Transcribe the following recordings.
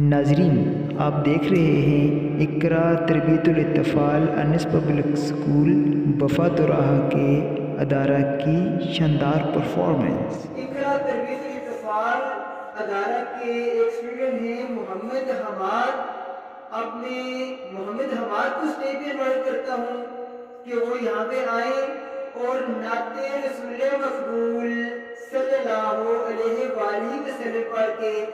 ناظرین، آپ دیکھ رہے ہیں اقرا تربیت الاطفال انس پبلک اسکول بفا دوراہا کے ادارہ کی شاندار پرفارمنس۔ اقرا تربیت الاطفال ادارہ کے ایک اسٹوڈنٹ ہیں محمد حماد۔ اپنے محمد حماد کو اسٹیج پہ انوائٹ کرتا ہوں کہ وہ یہاں پہ آئیں اور نعت رسول مقبول صلی اللہ علیہ وآلہ وسلم پڑھ کے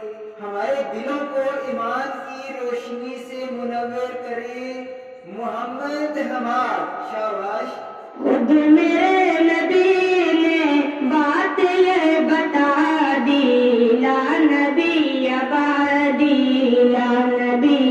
ہمارے دلوں کو ایمان کی روشنی سے منور کریں۔ محمد حماد، شاباش۔ خود میرے نبی نے بات یہ بتا دی، لا نبی آبادی، لا نبی